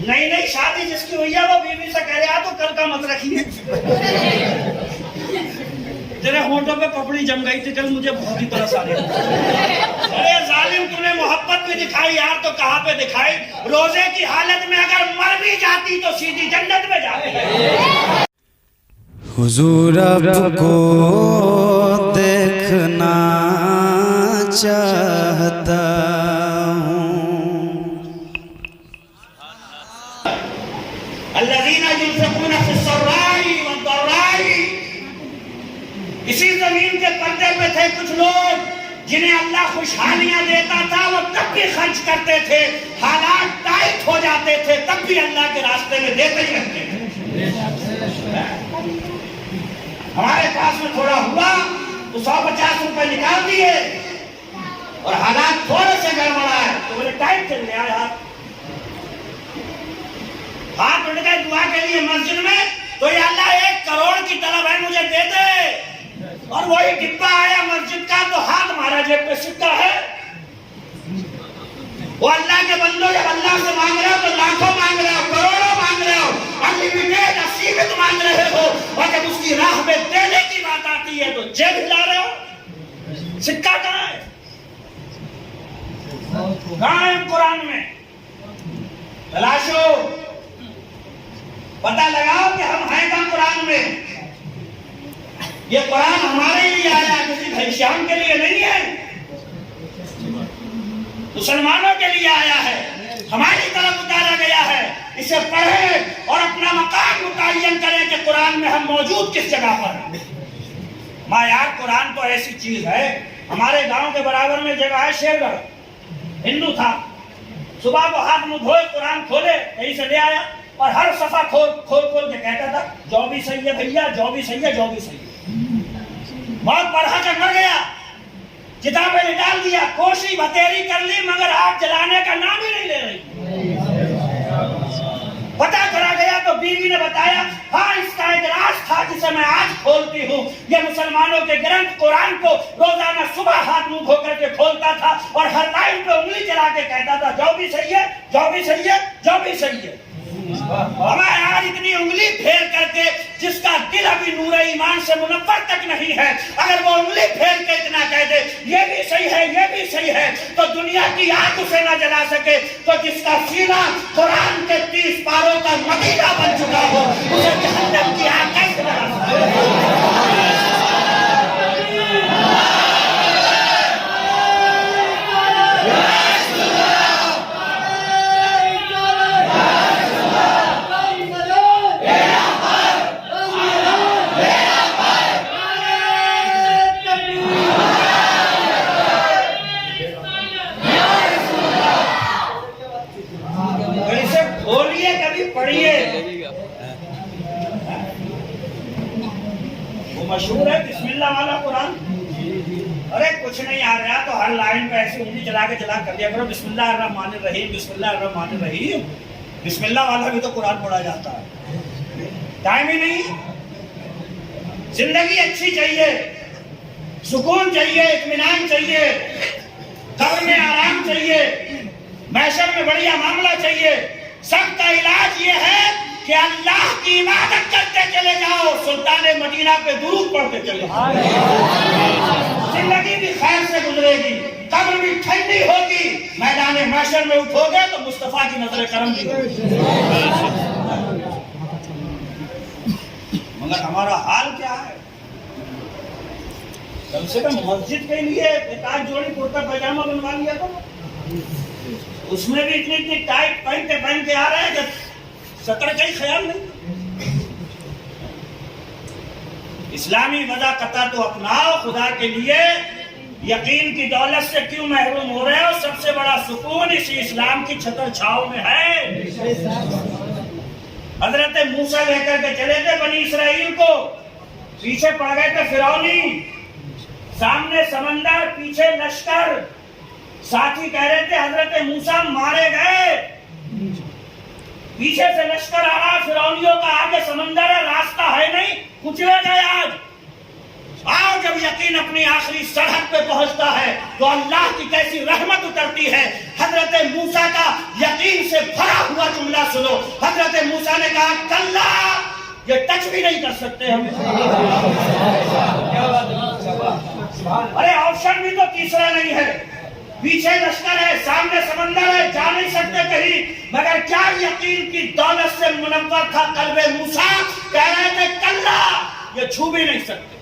نئی شادی جس کی ہوئی ہے وہ بیوی سے کہہ رہا تو کل کا مت رکھیے، تیرے ہونٹوں پہ پپڑی جم گئی تھی، کل مجھے بہت ہی طرح آ رہی ہے۔ ارے ظالم تو نے محبت بھی دکھائی یار، تو کہاں پہ دکھائی؟ روزے کی حالت میں اگر مر بھی جاتی تو سیدھی جنت میں جاتی۔ حضور اب کو دیکھنا چاہتا ہوں، الذین ينفقون فی السراء والضراء، اسی زمین کے پردے پہ تھے کچھ لوگ جنہیں اللہ خوشحالیاں دیتا تھا، وہ تب بھی خرچ کرتے تھے، حالات ٹائٹ ہو جاتے تھے تب بھی اللہ کے راستے میں دیتے ہی رہتے تھے۔ ہمارے پاس میں تھوڑا ہوا تو 150 روپے نکال دیے، اور حالات تھوڑے سے گڑبڑا ہے تو بولے ٹائٹ چل گیا یار، ہاتھ اٹھ گئے دعا کے لیے مسجد میں، تو یہ اللہ 1 کروڑ کی طلب ہے مجھے دے دے، اور وہی ڈبہ آیا مسجد کا تو ہاتھ مارا جیب پہ سکہ ہے۔ وہ اللہ کے بندوں جب اللہ سے مانگ رہے ہو تو لاکھوں مانگ رہے ہو، کروڑوں مانگ رہے ہو، انلیمیٹڈ اسیمت مانگ رہے ہو، اور جب اس کی راہ میں دینے کی بات آتی ہے تو جیب ہلا رہے ہو۔ سکہ کہاں ہے؟ کہاں ہے قرآن میں؟ تلاشو، پتہ لگاؤ کہ ہم ہیں کہاں قرآن میں۔ یہ قرآن ہمارے لیے آیا، کسی گھنشیام کے لیے نہیں ہے، مسلمانوں کے لیے آیا ہے، ہماری طرف اتارا گیا ہے۔ اسے پڑھیں اور اپنا مقام متعین کریں کہ قرآن میں ہم موجود کس جگہ پر ہیں۔ ماں یار قرآن تو ایسی چیز ہے، ہمارے گاؤں کے برابر میں جگہ ہے شیر گڑھ، ہندو تھا، صبح کو ہاتھ منہ دھوئے قرآن کھولے کہیں سے لے آیا، اور ہر صفحہ کھول کے کہتا تھا جو بھی صحیح ہے بھیا، جو بھی صحیح ہے، جو بھی صحیح ہے۔ بہت پڑھا کر مر گیا، کتابیں نکال دیا، کوشش بتیری کر لی، مگر آگ جلانے کا نام ہی نہیں لے رہی۔ پتہ کرا گیا تو بیوی نے بتایا ہاں اس کا ایک راز تھا جسے میں آج کھولتی ہوں، یہ مسلمانوں کے گرنتھ قرآن کو روزانہ صبح ہاتھ منہ دھو کر کے کھولتا تھا، اور ہر لائن پہ انگلی چلا کے کہتا تھا جو بھی صحیح ہے، جو بھی صحیح ہے، جو بھی صحیح ہے۔ ہمیں آج اتنی انگلی پھیر کر کے جس کا دل ابھی نور ایمان سے منور تک نہیں ہے، اگر وہ انگلی پھیر کے اتنا کہہ دے یہ بھی صحیح ہے، یہ بھی صحیح ہے، تو دنیا کی آگ اسے نہ جلا سکے، تو جس کا سینہ قرآن کے 30 پاروں کا مدینہ بن چکا ہو اسے جہنم کی آگ کیسے جلا سکے؟ مشہور ہے بسم اللہ والا قرآن، ارے کچھ نہیں آ رہا تو ہر لائن پہ ایسی انگلی چلا کے چلا کر دیا کرو بسم اللہ الرحمن الرحیم، بسم اللہ الرحمن الرحیم۔ بسم اللہ والا بھی تو قرآن پڑھا جاتا ہے، ٹائم ہی نہیں۔ زندگی اچھی چاہیے، سکون چاہیے، اطمینان چاہیے، قبر میں آرام چاہیے، محشر میں بڑھیا معاملہ چاہیے۔ سب کا علاج یہ ہے کہ اللہ کی عبادت کرتے چلے جاؤ، سلطان مدینہ پہ درود پڑھتے چلے جاؤ، زندگی بھی خیر سے گزرے گی، قبر بھی ٹھنڈی ہوگی، میدان محشر میں اٹھو گے تو مصطفیٰ کی نظر کرم بھی ہوگی۔ مگر ہمارا حال کیا ہے؟ کم سے کم مسجد کے لیے ایک آدھ جوڑی کرتا پائجامہ بنوا لیا تو اس میں بھی اتنی ٹائٹ پہن کے آ رہے ہیں کہ سکڑ کا ہی خیال نہیں۔ اسلامی وضاقتہ تو اپناؤ خدا کے لیے، یقین کی دولت سے کیوں محروم ہو رہے ہو؟ سب سے بڑا سکون اسی اسلام کی چھتر چھاؤ میں ہے۔ حضرت موسیٰ لے کر کے چلے تھے بنی اسرائیل کو، پیچھے پڑ گئے تھے فرعونی، سامنے سمندر، پیچھے لشکر، ساتھی کہہ رہے تھے حضرت موسیٰ مارے گئے، پیچھے سے لشکر آ رہا، فرعونیوں کا آگے سمندر ہے، راستہ ہے نہیں، کچلے گئے۔ آج جب یقین اپنی آخری سرحد پہ پہنچتا ہے تو اللہ کی کیسی رحمت اترتی ہے۔ حضرت موسیٰ کا یقین سے بھرا ہوا جملہ سنو، نے کہا کلا یہ ٹچ بھی نہیں کر سکتے ہم. ارے آپشن بھی تو تیسرا نہیں ہے. پیچھے لشکر ہے, سامنے سمندر ہے, جا نہیں سکتے کہیں. مگر کیا یقین کی دولت سے منور تھا قلب موسیٰ, کہہ رہے تھے کلا یہ چھو بھی نہیں سکتے,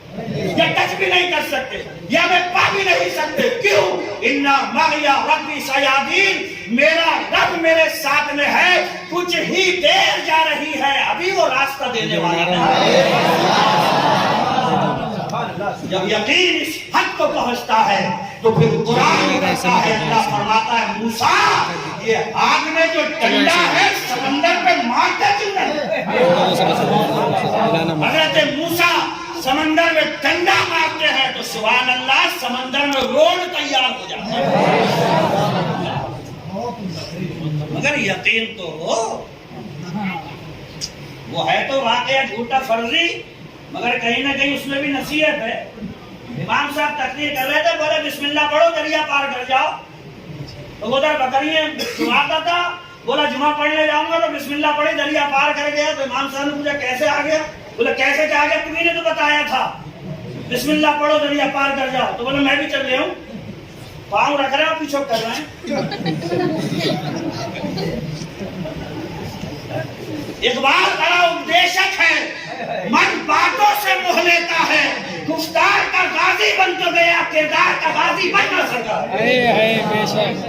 یہ ٹچ بھی نہیں کر سکتے, یہ ہمیں پا بھی نہیں سکتے. کیوں؟ اِنَّا مَعِيَ رَبِّي سَيَهْدِينِ, میرا رب میرے ساتھ میں ہے, کچھ ہی دیر جا رہی ہے, ابھی وہ راستہ دینے والا ہے. جب یقین اس حد کو پہنچتا ہے تو پھر قرآن کہتا ہے, اللہ فرماتا ہے موسیٰ یہ آگ میں جو ڈنڈا ہے سمندر پہ مارتے کیوں نہیں؟ حضرت موسیٰ سمندر میں ڈنڈا مارتے ہیں تو سبحان اللہ سمندر میں روڈ تیار ہو جاتا ہے. مگر یقین تو ہو, وہ ہے تو واقعہ جھوٹا فرضی, مگر کہیں نہ کہیں اس میں بھی نصیحت ہے. امام صاحب تقریر کر رہے تھے, بولے بسم اللہ پڑھو دریا پار کر جاؤ. تو ادھر بکریے جمعہ تھا, بولا جمعہ پڑھنے جاؤں گا تو بسم اللہ پڑھی, دریا پار کر گیا. تو امام صاحب نے پوچھا کیسے آ گیا؟ بولے کیسے کیا آ گیا, تمہیں نے تو بتایا تھا بسم اللہ پڑھو دریا پار کر جاؤ. تو بولے میں بھی چل رہا ہوں, پاؤں رکھ رہے ہیں اور پیچھے کر رہے ہیں. اقبال بڑا اپدیشک ہے, من باتوں سے موہ لیتا ہے, گفتار کا غازی بن تو گیا, کردار کا غازی بن نہ سکا.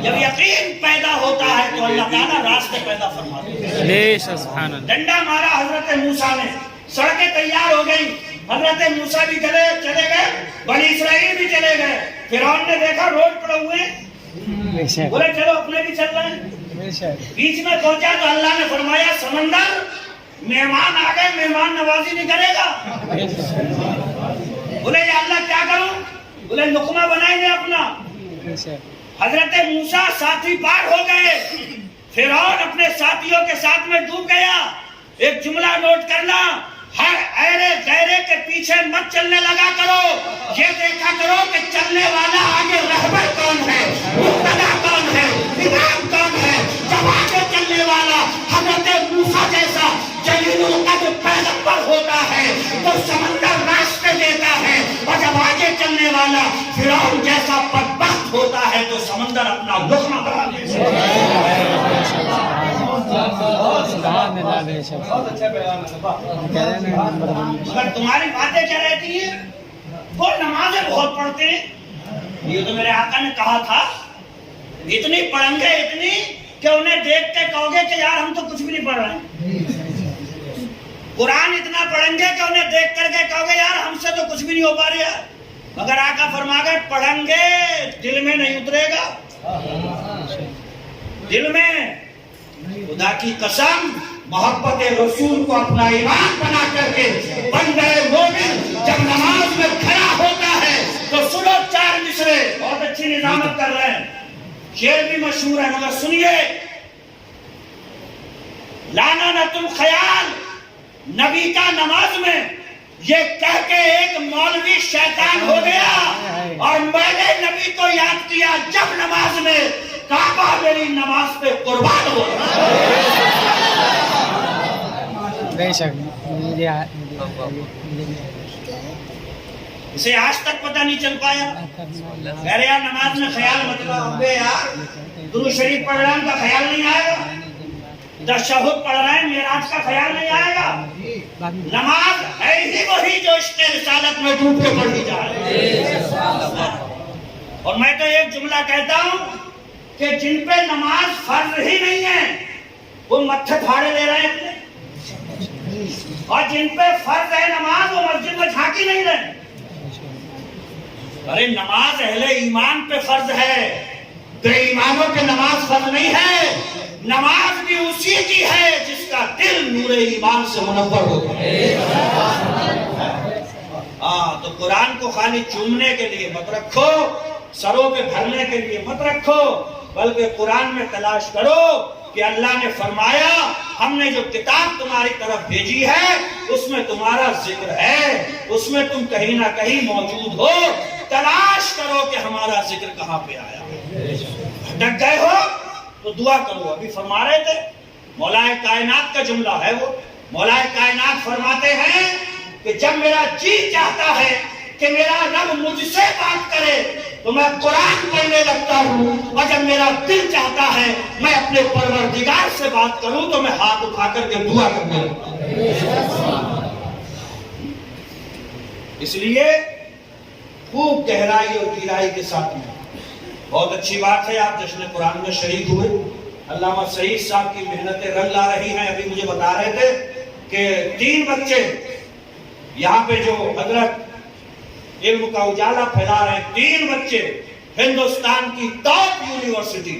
جب یقین پیدا ہوتا ہے تو اللہ تعالیٰ راستے پیدا فرماتا ہے. ڈنڈا مارا حضرت موسیٰ نے, سڑکیں تیار ہو گئی, حضرت موسیٰ بھی چلے گئے, بنی اسرائیل بھی چلے گئے. فرعون نے دیکھا روڈ پڑے ہوئے, بولے چلو اپنے بھی چل رہے ہیں. بیچ میں پہنچا تو اللہ نے فرمایا سمندر مہمان آ گئے, مہمان نوازی نہیں کرے گا. بولے یا اللہ کیا کروں؟ بولے لقمہ بنائیں گے اپنا. حضرت موسیٰ ساتھی پار ہو گئے, فرعون اپنے ساتھیوں کے ساتھ میں ڈوب گیا. ایک جملہ نوٹ کرنا, ہر ایرے غیرے کے پیچھے مت چلنے لگا کرو, یہ دیکھا کرو کہ چلنے والا آگے رہبر کون ہے, مقتدا کون ہے, امام کون ہے. جب آگے چلنے والا حضرت موسیٰ جیسا جلیل القدر پیغمبر ہوتا ہے تو سمندر راستے دیتا ہے, اور جب آگے چلنے والا فرعون جیسا بدبخت ہوتا ہے تو سمندر اپنا لقمہ بنا دیتا ہے. مگر تمہاری باتیں کیا رہتی ہیں, وہ نمازیں بہت پڑھتے ہیں. یہ تو میرے آقا نے کہا تھا, اتنی پڑھیں گے اتنی کہ انہیں دیکھ کے کہو گے کہ یار ہم تو کچھ بھی نہیں پڑھ رہے ہیں. قرآن اتنا پڑھیں گے کہ انہیں دیکھ کر کے کہو گے یار ہم سے تو کچھ بھی نہیں ہو پا رہا ہے. مگر آقا فرما گئے پڑھیں گے دل میں نہیں اترے گا. دل میں خدا کی قسم محبت رسول کو اپنا ایمان بنا کر کے بندہ مومن جب نماز میں کھڑا ہوتا ہے تو سنو 4 مصرے, بہت اچھی نظامت کر رہے ہیں, شعر بھی مشہور ہے مگر سنیے. لعنت الخیال نبی کا نماز میں یہ کہہ کے ایک مولوی شیطان ہو گیا, اور میں نے نبی کو یاد کیا جب نماز میں کعبہ میری نماز پہ قربان ہو رہا اسے آج تک پتہ نہیں چل پایا. کہہ رہے یار نماز میں خیال مطلب یار درود شریف پڑھ رہے ہیں ان کا خیال نہیں آئے گا, تشہد پڑھ رہے ہیں معراج کا خیال نہیں آئے گا. نماز ہے ہی وہی جو عشق رسالت میں ڈوب کے پڑھی جائے. اور میں تو ایک جملہ کہتا ہوں کہ جن پہ نماز فرض ہی نہیں ہے وہ متھے پھاڑے لے رہے ہیں, اور جن پہ فرض ہے نماز وہ مسجد میں جھانکی نہیں رہے. ارے نماز اہل ایمان پہ فرض ہے, بے ایمانوں پہ نماز فرض نہیں ہے. نماز بھی اسی کی ہے جس کا دل نور ایمان سے منور ہو. تو قرآن کو خالی چومنے کے لیے مت رکھو, سروں پہ بھرنے کے لیے مت رکھو, بلکہ قرآن میں تلاش کرو کہ اللہ نے فرمایا ہم نے جو کتاب تمہاری طرف بھیجی ہے اس میں تمہارا ذکر ہے, اس میں تم کہیں نہ کہیں موجود ہو. تلاش کرو کہ ہمارا ذکر کہاں پہ آیا. بھٹک گئے ہو تو دعا کرو. ابھی فرما رہے تھے مولا کائنات کا جملہ ہے وہ, مولا کائنات فرماتے ہیں کہ جب میرا جی چاہتا ہے کہ میرا رب مجھ سے بات کرے تو میں قرآن پڑھنے لگتا ہوں، اور جب میرا دل چاہتا ہے میں اپنے پروردگار سے بات کروں تو میں ہاتھ اٹھا کر کے دعا کرنے لگتا ہوں۔ اس لیے خوب گہرائی اور گہرائی کے ساتھ میں بہت اچھی بات ہے آپ جشن قرآن میں شریک ہوئے۔ علامہ سعید صاحب کی محنتیں رنگ لا رہی ہیں۔ ابھی مجھے بتا رہے تھے کہ 3 بچے یہاں پہ جو حضرت علم کا اجالا پھیلا رہے ہیں، 3 بچے ہندوستان کی ٹاپ یونیورسٹی،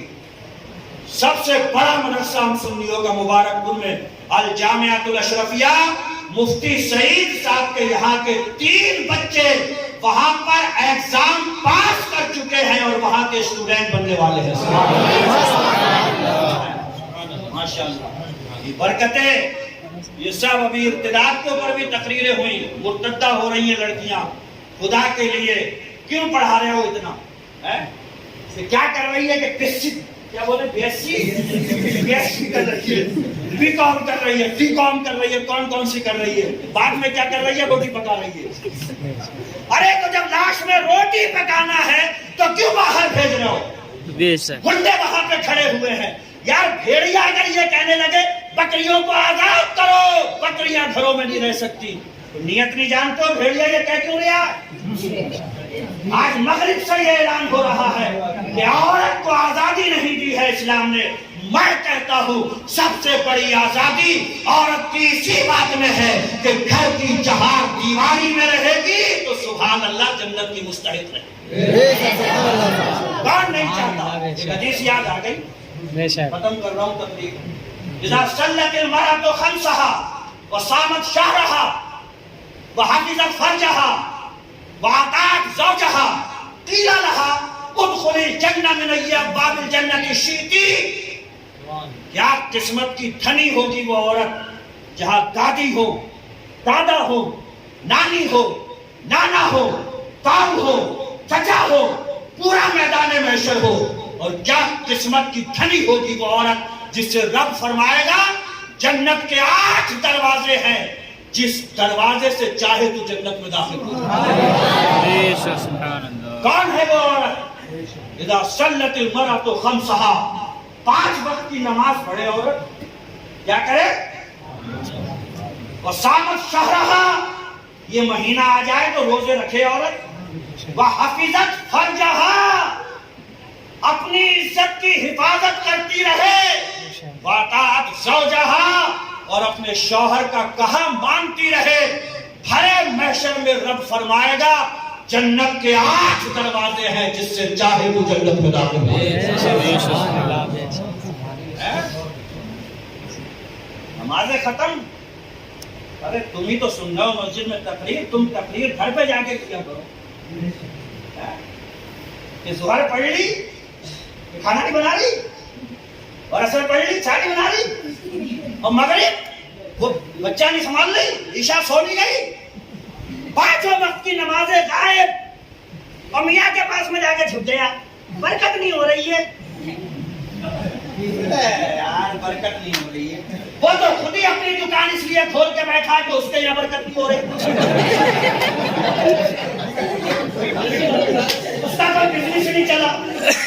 سب سے بڑا مدرسہ ہم سنیوں کا مبارک پور میں الجامعۃ الاشرفیہ، مفتی سعید صاحب کے یہاں کے 3 بچے وہاں پر ایگزام پاس کر چکے ہیں اور وہاں کے اسٹوڈنٹ بننے والے ہیں۔ ماشاءاللہ، یہ برکتیں، یہ سب ابھی ارتداد کے اوپر بھی تقریریں ہوئی، مرتدہ ہو رہی ہیں لڑکیاں۔ خدا کے لیے کیوں پڑھا رہے ہو اتنا؟ کیا کر رہی ہے کہ بیسی کیا بولے بیسی کر رہی ہے، بی کام کر رہی ہے، سی کام کر رہی ہے، کون سی کر رہی ہے، بعد میں کیا کر رہی ہے؟ روٹی پکا رہی ہے۔ ارے تو جب لاش میں روٹی پکانا ہے تو کیوں باہر بھیج رہے ہو؟ گنڈے وہاں پہ کھڑے ہوئے ہیں۔ یار بھیڑیا اگر یہ کہنے لگے بکریوں کو آزاد کرو، بکریاں گھروں میں نہیں رہ سکتی، نیت نہیں جانتے ہو بھیڑیا یہ کہہ کیوں رہا؟ آج مغرب سے یہ اعلان ہو رہا ہے کہ عورت کو آزادی نہیں دی ہے اسلام نے۔ میں کہتا ہوں سب سے بڑی آزادی عورت کی اسی بات میں ہے کہ گھر کی چہار دیواری میں رہے گی تو سبحان اللہ جنت کی مستحق رہے۔ کون نہیں چاہتا؟ ایک حدیث یاد آ گئی، ختم کر رہا ہوں تقریر۔ اذا صلت المرأة خمسها وصامت شهرها وحفظت فرجها وأطاعت زوجها قيل لها ادخلي الجنة من أي أبواب الجنة شئت۔ کیا قسمت کی دھنی ہوگی وہ عورت جہاں دادی ہو، دادا ہو، نانی ہو، نانا ہو، تاؤ ہو، چچا ہو، پورا میدان محشر ہو۔ اور کیا قسمت کی دھنی ہوگی وہ عورت جس سے رب فرمائے گا جنت کے 8 دروازے ہیں، جس دروازے سے چاہے تو جنت میں داخل ہو۔ کون ہے وہ عورت؟ اذا صلت المرأة خمسها، 5 وقت کی نماز پڑھے عورت، کیا کرے؟ وصامت شهرها، یہ مہینہ آ جائے تو روزے رکھے عورت۔ وحفظت فرجها، اپنی عزت کی حفاظت کرتی رہے۔ وَأَطَاعَتْ زَوْجَهَا، اور اپنے شوہر کا کہا مانتی رہے۔ بھرے محشر میں رب فرمائے گا جنت کے 8 دروازے ہیں، جس سے چاہے تو جنت میں داخل ہو۔ نمازیں ختم، ارے تم ہی تو سن رہے ہو مسجد میں تقریر، تم تقریر گھر پہ جا کے کیا کرو۔ کہ ظہر پڑھ لی، کھانا نہیں بنا لی، اور عصر پڑھ لی، چائے نہیں بنا لی، اور مغرب وہ بچہ نہیں سنبھال لی، عشاء سو نہیں گئی، 5 وقت کی نمازیں غائب، اور میاں کے پاس میں جا کے چھپ گیا، برکت نہیں ہو رہی ہے۔ یار برکت نہیں ہو رہی ہے، وہ تو خود ہی اپنی دکان اس لیے کھول کے بیٹھا کہ اس کے یہاں برکت نہیں ہو رہی، اس کا کوئی بزنس نہیں چلا،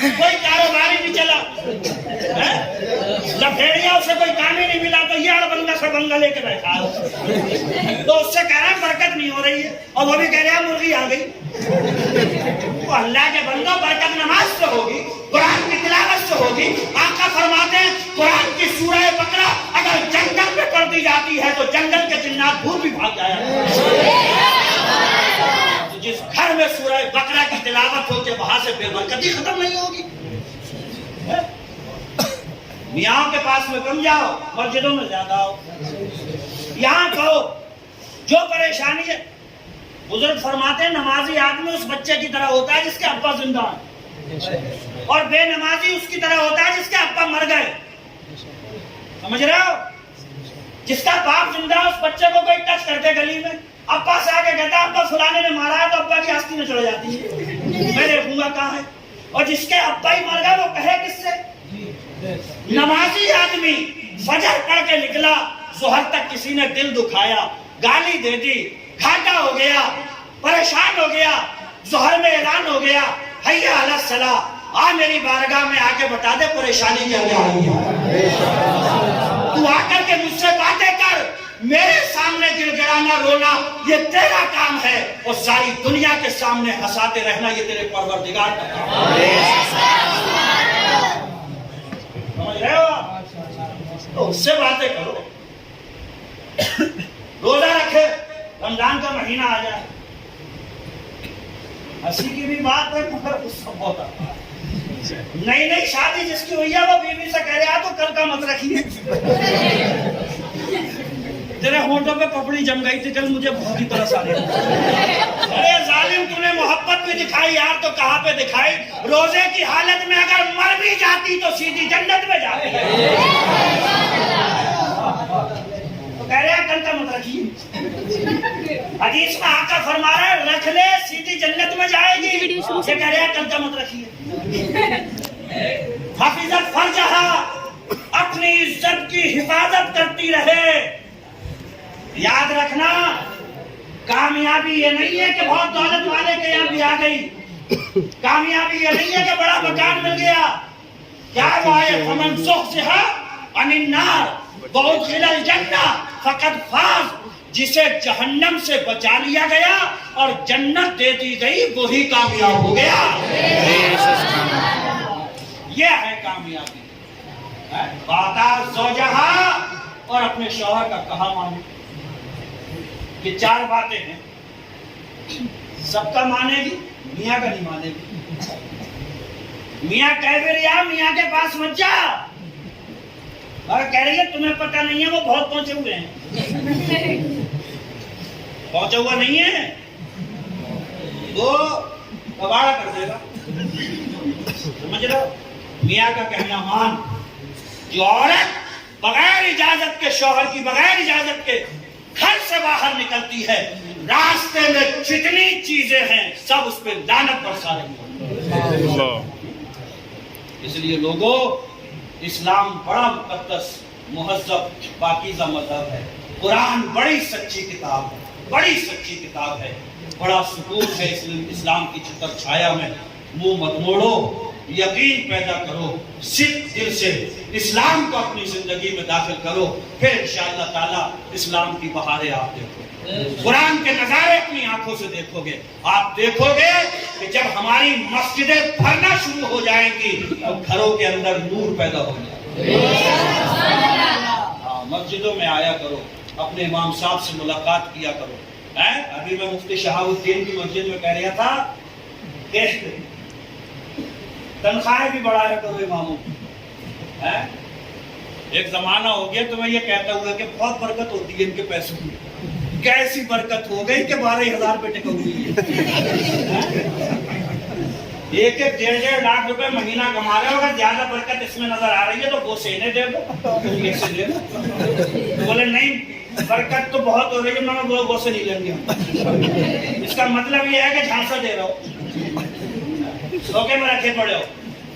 کوئی کاروبار ہی نہیں چلا، جب بھیڑیا اسے کوئی کام ہی نہیں ملا تو یہ اڑبنگا سڑبنگا لے کے بیٹھا، تو اس سے کہہ رہا ہے برکت نہیں ہو رہی ہے، اور وہ بھی کہہ رہا ہے مرغی آ گئی۔ تو اللہ کے بندوں برکت نماز سے ہوگی، قرآن کی تلاوت سے ہوگی۔ آقا فرماتے ہیں قرآن کی سورہ بقرہ اگر جنگل میں پڑھ دی جاتی ہے تو جنگل کے جنات دور بھی بھاگ جایا۔ جس گھر میں سورہ بقرہ کی تلاوت ہوتی ہے وہاں سے بے برکتی ختم نہیں ہوگی۔ میاں کے پاس میں کم جاؤ، مسجدوں میں زیادہ آؤ، یہاں کہو جو پریشانی ہے۔ بزرگ فرماتے ہیں نمازی آدمی اس بچے کی طرح ہوتا ہے جس کے ابا زندہ ہیں، اور بے نمازی اس کی طرح ہوتا ہے جس کے ابا مر گئے۔ سمجھ رہے ہو؟ جس کا باپ زندہ ہے اس بچے کو کوئی ٹچ کرتے گلی میں، ابا سے آگے کہتا ہے ابا فلانے نے مارا ہے، تو ابا کی ہستی میں چڑھ جاتی ہے، میں دیکھوں گا کہاں ہے۔ اور جس کے ابا ہی مر گئے وہ کہے کس سے؟ نمازی آدمی فجر پڑھ کے نکلا، ظہر تک کسی نے دل دکھایا، گالی دے دی، گھاٹا ہو گیا، پریشان ہو گیا، ظہر میں اعلان ہو گیا حیا علی الصلاۃ، آ میری بارگاہ میں آ کے بتا دے پریشانی کیا آئی ہے، تو آ کر کے مجھ سے باتیں کر، میرے سامنے گر گرانا رونا یہ تیرا کام ہے، اور ساری دنیا کے سامنے ہنساتے رہنا یہ تیرے پروردگار کا کام ہے۔ سمجھ رہے ہو؟ تو اس سے باتیں کرو، روزہ رکھے، رمضان کا مہینہ آ جائے، ہنسی کی بھی بات ہے مگر غصہ بہت آتا ہے۔ نئی نئی شادی جس کی ہوئی ہے وہ بیوی سے کہہ رہا تو کل کا مت رکھیے، تیرے ہونٹوں پہ پپڑی جم گئی تھی کل مجھے بہت ہی طرح آ رہی، ارے ظالم تو نے محبت بھی دکھائی یار تو کہاں پہ دکھائی، روزے کی حالت میں اگر مر بھی جاتی تو سیدھی جنت میں جاتی، تو کہہ رہے ہیں کل کا مت رکھیے، حدیث میں آقا فرما رہا ہے رکھ لے سیدھی جنت میں جائے گی، یہ کہہ رہے ہیں کل کا مت رکھیے۔ حفظت فرجہا، اپنی عزت کی حفاظت کرتی رہے، یاد رکھنا کامیابی یہ نہیں ہے کہ بہت دولت والے کے یہاں بھی آ گئی، کامیابی یہ نہیں ہے کہ بڑا مکان مل گیا، کیا وہ ہے فمن زحزح عن النار وادخل الجنہ فقد فاز، جسے جہنم سے بچا لیا گیا اور جنت دے دی گئی وہی کامیاب ہو گیا، یہ ہے کامیابی۔ وَأَطَاعَ زَوْجَهَا، اور اپنے شوہر کا کہا مانے، یہ چار باتیں ہیں، سب کا مانے گی میاں کا نہیں مانے گی، میاں کہہ بھی رہا میاں کے پاس مت جا، اور کہہ رہی ہے تمہیں پتہ نہیں ہے وہ بہت پہنچے ہوئے ہیں، پہنچا ہوا نہیں ہے وہ کباڑا کر دے گا، سمجھ رہا؟ میاں کا کہنا مان، جو عورت بغیر اجازت کے شوہر کی بغیر اجازت کے گھر سے باہر نکلتی ہے، راستے میں جتنی چیزیں ہیں سب اس پہ لعنت برسا رہی ہے۔ اس لیے لوگوں، اسلام بڑا مقدس مہذب پاکیزہ مذہب ہے، قرآن بڑی سچی کتاب ہے، بڑی سچی کتاب ہے، بڑا سکون ہے اسلام کی چھتر چھایا میں، منہ مت موڑو، یقین پیدا کرو، صدق دل سے اسلام کو اپنی زندگی میں داخل کرو، پھر انشاءاللہ تعالیٰ اسلام کی بہاریں آپ دیکھو، قرآن کے نظارے اپنی آنکھوں سے دیکھو گے، آپ دیکھو گے کہ جب ہماری مسجدیں بھرنا شروع ہو جائیں گی تو گھروں کے اندر نور پیدا ہو جائے گا۔ مسجدوں میں آیا کرو، اپنے امام صاحب سے ملاقات کیا کرو۔ ابھی میں مفتی شہاب الدین کی مسجد میں کہہ رہا تھا کہ تنخواہیں بھی بڑھایا کرو اماموں کی۔ ایک زمانہ ہو گیا تو میں یہ کہتا ہوں کہ بہت برکت ہوتی ہے ان کے پیسوں میں، کیسی برکت ہو گئی کہ 12,000 پہ ٹکا ہوئی ہے، ایک 1.5 لاکھ روپے مہینہ کما رہے ہو، اگر زیادہ برکت اس میں نظر آ رہی ہے تو وہ سینے دے دو، یہ سے دے دو، بولے نہیں برکت تو بہت ہو رہی ہے، میں وہ سے نہیں لیں گے، اس کا مطلب یہ ہے کہ جھانسا دے رہا ہو، سوکے میں رکھے پڑے ہو۔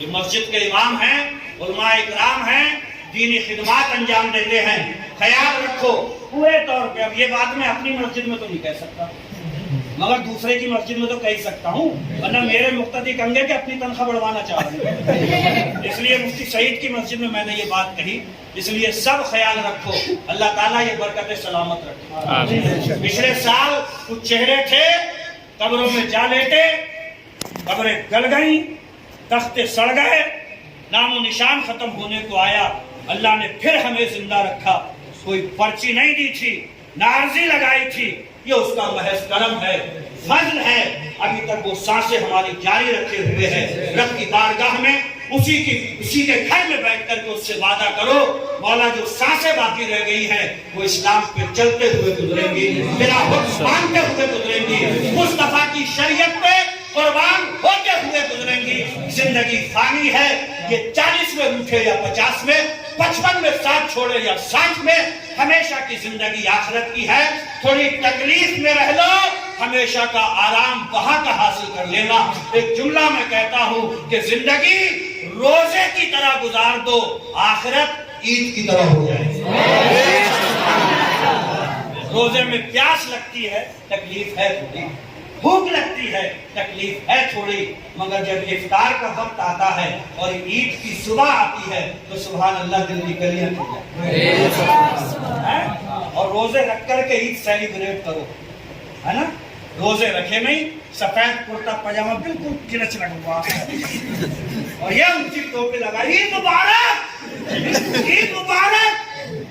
یہ مسجد کے امام ہیں، علماء اکرام ہیں، دینی خدمات انجام دیتے ہیں، خیال رکھو پورے طور پہ۔ اب یہ بات میں اپنی مسجد میں تو نہیں کہہ سکتا مگر دوسرے کی مسجد میں تو کہہ سکتا ہوں، ورنہ میرے مقتدی کنگے کہ اپنی تنخواہ بڑھوانا چاہ رہے ہیں، اس لیے مفتی سعید کی مسجد میں نے یہ بات کہی، اس لیے سب خیال رکھو، اللہ تعالیٰ یہ برکت سلامت رکھے۔ پچھلے سال کچھ چہرے تھے قبروں میں جا لیٹے، قبریں گل گئیں، تختے سڑ گئے، نام و نشان ختم ہونے کو آیا، اللہ نے پھر ہمیں زندہ رکھا، کوئی پرچی نہیں دی تھی، نہ عرضی لگائی تھی، یہ اس کا محض کرم ہے، فضل ہے، ابھی تک وہ سانسیں ہماری جاری رکھے ہوئے ہیں، رب کی بارگاہ میں اسی کے گھر میں بیٹھ کر کے اس سے وعدہ کرو، مولا جو سانسیں باقی رہ گئی ہیں وہ اسلام پہ چلتے ہوئے گزریں گی، تیرا حکم مانتے ہوئے گزریں گی، مصطفیٰ کی شریعت پہ قربان ہوتے ہوئے گزریں گی۔ زندگی فانی ہے، یہ 40 میں روٹھے یا 50 میں، 55 میں ساتھ چھوڑے یا 60 میں، ہمیشہ کی زندگی آخرت کی ہے، تھوڑی تکلیف میں رہ لو، ہمیشہ کا آرام وہاں کا حاصل کر لینا۔ ایک جملہ میں کہتا ہوں کہ زندگی روزے کی طرح گزار دو، آخرت عید کی طرح ہو جائے۔ روزے میں پیاس لگتی ہے، تکلیف ہے تھوڑی، بھوک لگتی ہے، تکلیف ہے تھوڑی، مگر جب افطار کا وقت آتا ہے اور عید کی صبح آتی ہے تو سبحان اللہ دل کی گلیاں کھل جاتی ہیں۔ اور روزے رکھ کر کے عید سیلیبریٹ کرو، ہے نا؟ روزے رکھے نہیں، سفید کرتا پاجامہ بالکل کرچ لگوا اور یہ اونچی ٹوپی لگا، عید مبارک، عید مبارک۔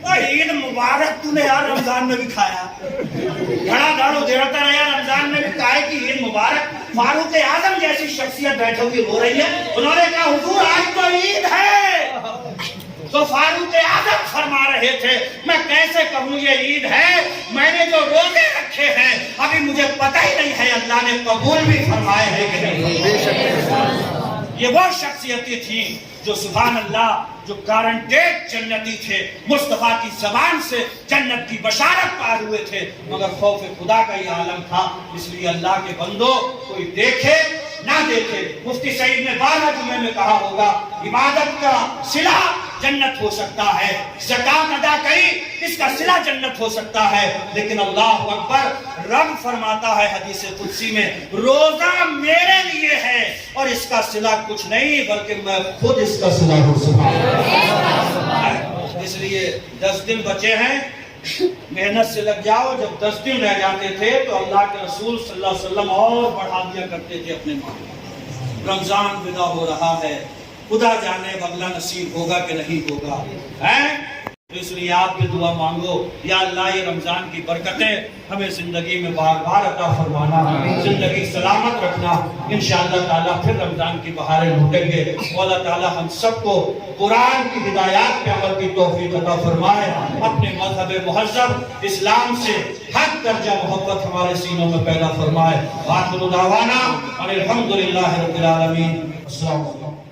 اور عید مبارک تو نے یار رمضان میں بھی کھایا، گھڑا گھاڑو دیڑتا رہا رمضان میں بھی کہا کہ عید مبارک۔ فاروق اعظم جیسی شخصیت بیٹھے ہوئی ہو رہی ہے، انہوں نے کہا حضور آج تو عید ہے، تو فاروق اعظم فرما رہے تھے میں کیسے کہوں یہ عید ہے، میں نے جو روزے رکھے ہیں ابھی مجھے پتہ ہی نہیں ہے اللہ نے قبول بھی فرمائے ہیں کہ نہیں۔ یہ وہ شخصیتیں تھیں جو سبحان اللہ جو گارنٹیڈ جنتی تھے، مصطفیٰ کی زبان سے جنت کی بشارت پا ہوئے تھے، مگر خوف خدا کا یہ عالم تھا، اس لیے اللہ کے بندو کوئی دیکھے نہ دیکھے، مفتی سعید نے 12 جمعے میں کہا ہوگا عبادت کا صلہ جنت ہو سکتا ہے، زکات ادا کری اس کا صلہ جنت ہو سکتا ہے، لیکن اللہ اکبر رب فرماتا ہے حدیث قدسی میں روزہ میرے لیے ہے اور اس کا صلہ کچھ نہیں بلکہ میں خود اس کا صلہ ہوں۔ اس لیے 10 دن بچے ہیں، محنت سے لگ جاؤ۔ جب 10 دن رہ جاتے تھے تو اللہ کے رسول صلی اللہ علیہ وسلم اور بڑھا دیا کرتے تھے اپنے ماں۔ رمضان ودا ہو رہا ہے، خدا جانے اگلا نصیب ہوگا کہ نہیں ہوگا، اس لیے آپ بھی دعا مانگو یا اللہ یہ رمضان کی برکتیں ہمیں زندگی میں بار بار عطا فرمانا، زندگی سلامت رکھنا، انشاءاللہ تعالیٰ پھر رمضان کی بہاریں لوٹیں گے۔ اللہ تعالیٰ ہم سب کو قرآن کی ہدایات پہ عمل کی توفیق عطا فرمائے، اپنے مذہب مہذب اسلام سے حد درجہ محبت ہمارے سینوں میں پیدا فرمائے۔ آخر دعوانا الحمدللہ رب العالمین۔ السلام علیکم۔